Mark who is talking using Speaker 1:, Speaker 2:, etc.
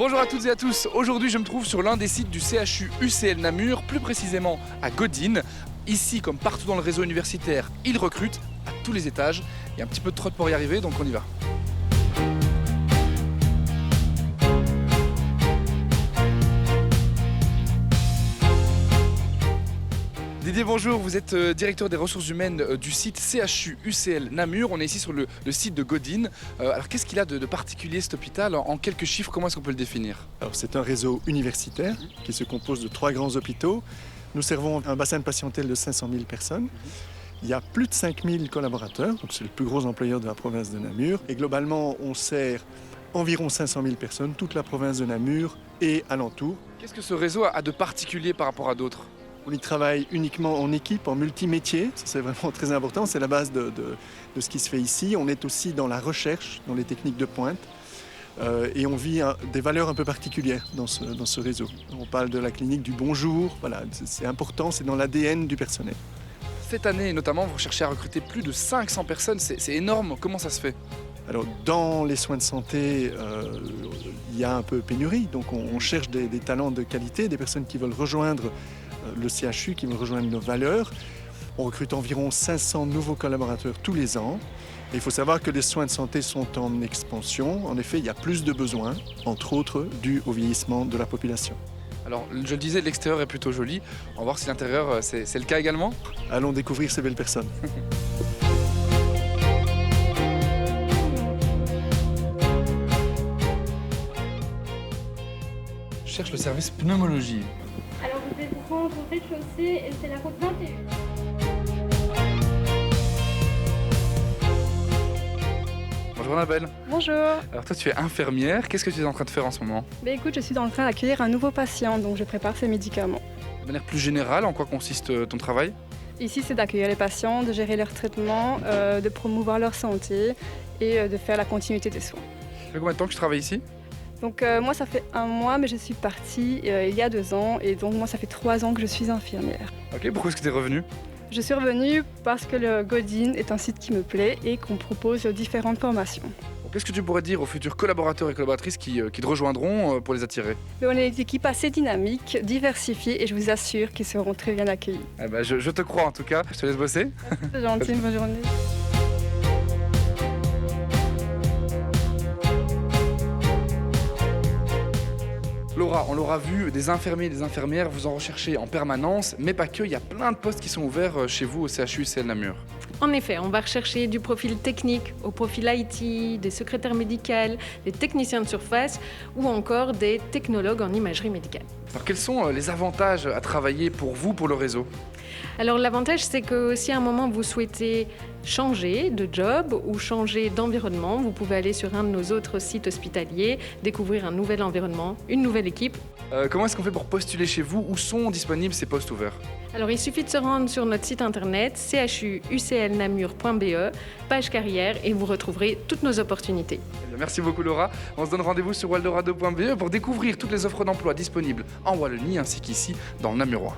Speaker 1: Bonjour à toutes et à tous, aujourd'hui je me trouve sur l'un des sites du CHU UCL Namur, plus précisément à Godin. Ici, comme partout dans le réseau universitaire, ils recrutent à tous les étages. Il y a un petit peu de trotte pour y arriver, donc on y va. Didier, bonjour, vous êtes directeur des ressources humaines du site CHU UCL Namur. On est ici sur le site de Godin. Alors qu'est-ce qu'il a de particulier cet hôpital? En quelques chiffres, comment est-ce qu'on peut le définir?
Speaker 2: Alors, c'est un réseau universitaire qui se compose de 3 grands hôpitaux. Nous servons un bassin de patientèle de 500 000 personnes. Il y a plus de 5 000 collaborateurs, donc c'est le plus gros employeur de la province de Namur. Et globalement, on sert environ 500 000 personnes, toute la province de Namur et alentour.
Speaker 1: Qu'est-ce que ce réseau a de particulier par rapport à d'autres?
Speaker 2: On y travaille uniquement en équipe, en multimétier. Ça, c'est vraiment très important. C'est la base de ce qui se fait ici. On est aussi dans la recherche, dans les techniques de pointe. Et on vit des valeurs un peu particulières dans ce réseau. On parle de la clinique du bonjour. Voilà, c'est important, c'est dans l'ADN du personnel.
Speaker 1: Cette année, notamment, vous recherchez à recruter plus de 500 personnes. C'est énorme. Comment ça se fait?
Speaker 2: Alors, dans les soins de santé, il y a un peu pénurie. Donc, on cherche des talents de qualité, des personnes qui veulent rejoindre le CHU, qui veulent rejoindre nos valeurs. On recrute environ 500 nouveaux collaborateurs tous les ans. Et il faut savoir que les soins de santé sont en expansion. En effet, il y a plus de besoins, entre autres, dû au vieillissement de la population.
Speaker 1: Alors, je le disais, l'extérieur est plutôt joli. On va voir si l'intérieur, c'est le cas également.
Speaker 2: Allons découvrir ces belles personnes.
Speaker 1: Je cherche le service pneumologie.
Speaker 3: Alors vous devez vous rendre au rez-de-chaussée et c'est la route 21.
Speaker 1: Bonjour Annabelle.
Speaker 4: Bonjour.
Speaker 1: Alors toi, tu es infirmière. Qu'est-ce que tu es en train de faire en ce moment?
Speaker 4: Écoute, je suis en train d'accueillir un nouveau patient, donc je prépare ses médicaments.
Speaker 1: De manière plus générale, en quoi consiste ton travail?
Speaker 4: Ici, c'est d'accueillir les patients, de gérer leur traitement, de promouvoir leur santé et de faire la continuité des soins.
Speaker 1: Ça fait combien de temps que tu travailles ici?
Speaker 4: Donc moi, ça fait 1 mois, mais je suis partie il y a 2 ans, et donc moi, ça fait 3 ans que je suis infirmière.
Speaker 1: Ok, pourquoi est-ce que tu es revenue?
Speaker 4: Je suis revenue parce que le Godin est un site qui me plaît et qu'on propose différentes formations.
Speaker 1: Qu'est-ce que tu pourrais dire aux futurs collaborateurs et collaboratrices qui te rejoindront pour les attirer?
Speaker 4: Mais on est une équipe assez dynamique, diversifiée, et je vous assure qu'ils seront très bien accueillis.
Speaker 1: Eh ben, je te crois en tout cas. Je te laisse bosser.
Speaker 4: C'est gentil, bonne journée.
Speaker 1: Laura, on l'aura vu, des infirmiers et des infirmières, vous en recherchez en permanence, mais pas que, il y a plein de postes qui sont ouverts chez vous au CHU UCL Namur.
Speaker 5: En effet, on va rechercher du profil technique au profil IT, des secrétaires médicales, des techniciens de surface ou encore des technologues en imagerie médicale.
Speaker 1: Alors quels sont les avantages à travailler pour vous, pour le réseau?
Speaker 5: Alors l'avantage, c'est que si à un moment vous souhaitez changer de job ou changer d'environnement, vous pouvez aller sur un de nos autres sites hospitaliers, découvrir un nouvel environnement, une nouvelle équipe.
Speaker 1: Comment est-ce qu'on fait pour postuler chez vous? Où sont disponibles ces postes ouverts?
Speaker 5: Alors il suffit de se rendre sur notre site internet chuuclnamur.be, page carrière, et vous retrouverez toutes nos opportunités.
Speaker 1: Eh bien, merci beaucoup Laura. On se donne rendez-vous sur waldorado.be pour découvrir toutes les offres d'emploi disponibles en Wallonie ainsi qu'ici dans le Namurois.